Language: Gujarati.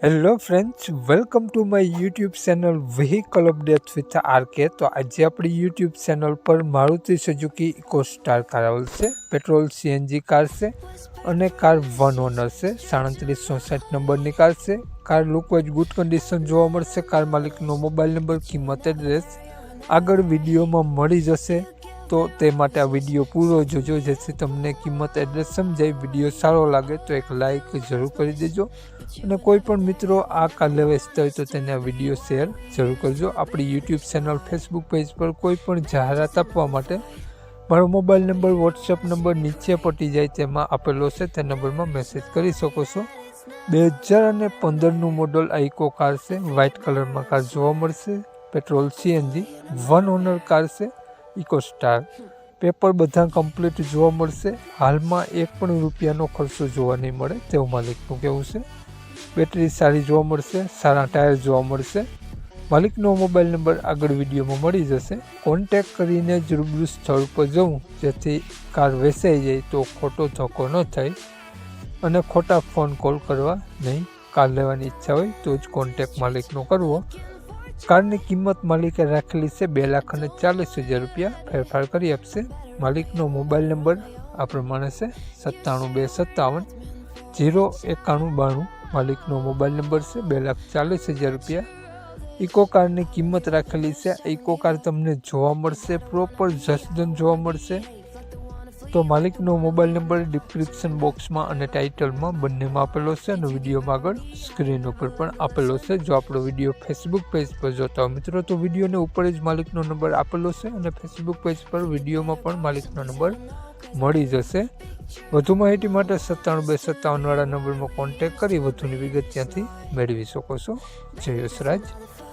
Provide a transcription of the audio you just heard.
Hello friends, welcome to my YouTube channel vehicle update with RK. તો આજે આપણી યુટ્યુબ ચેનલ પર Maruti Suzuki eco star car આવેલ છે। પેટ્રોલ સીએનજી કાર છે અને કાર વન ઓનર છે। 3760 નંબરની કાર છે। કાર લુકવાઇઝ ગુડ કન્ડિશન જોવા મળશે। કાર માલિકનો મોબાઈલ નંબર, કિંમત, એડ્રેસ આગળ વિડીયોમાં મળી જશે। તો તે માટે આ વિડીયો પૂરો જોજો, જેથી તમને કિંમત, એડ્રેસ સમજાય। વિડીયો સારો લાગે તો એક લાઇક જરૂર કરી દેજો અને કોઈ પણ મિત્રો આ કાર લેવા ઈચ્છતા હોય તો તેને આ વિડીયો શેર જરૂર કરજો। આપણી યુટ્યુબ ચેનલ, ફેસબુક પેજ પર કોઈ પણ જાહેરાત આપવા માટે મારો મોબાઈલ નંબર, વોટ્સએપ નંબર નીચે પટી જાય તેમાં આપેલો છે, તે નંબરમાં મેસેજ કરી શકો છો। 2015નું મોડલ આ ઇકો કાર છે। વ્હાઇટ કલરમાં કાર જોવા મળશે। Petrol CNG one honour car છે ઇકો સ્ટાર। પેપર બધા કમ્પ્લીટ જોવા મળશે। હાલમાં એક પણ રૂપિયાનો ખર્ચો જોવા નહીં મળે તેવું માલિકનું કહેવું છે। બેટરી સારી જોવા મળશે, સારા ટાયર જોવા મળશે। માલિકનો મોબાઈલ નંબર આગળ વિડીયોમાં મળી જશે। કોન્ટેક કરીને જ રૂબરૂ સ્થળ પર જવું, જેથી કાર વેચાઈ જાય તો ખોટો ધક્કો ન થાય અને ખોટા ફોન કોલ કરવા નહીં। કાર લેવાની ઈચ્છા હોય તો જ કોન્ટેક માલિકનો કરવો। કારની કિંમત માલિકે રાખેલી છે 2,40,000 રૂપિયા, ફેરફાર કરી આપશે। માલિકનો મોબાઈલ નંબર આ પ્રમાણે છે 97 257 09192। માલિકનો મોબાઈલ નંબર છે 2,40,000 રૂપિયા। ઇકો કારની કિંમત રાખેલી છે। ઇકો કાર તમને જોવા મળશે પ્રોપર જસદન જોવા મળશે। તો માલિકનો મોબાઈલ નંબર ડિસ્ક્રિપ્શન બોક્સમાં અને ટાઇટલમાં બંનેમાં આપેલો છે અને વિડીયોમાં આગળ સ્ક્રીન ઉપર પણ આપેલો છે। જો આપણો વિડીયો ફેસબુક પેજ પર જોતા હોય મિત્રો તો વિડીયોને ઉપર જ માલિકનો નંબર આપેલો છે અને ફેસબુક પેજ પર વિડીયોમાં પણ માલિકનો નંબર મળી જશે। વધુ માહિતી માટે 97 વાળા નંબરમાં કોન્ટેક કરી વધુની વિગત ત્યાંથી મેળવી શકો છો। જય યશરાજ।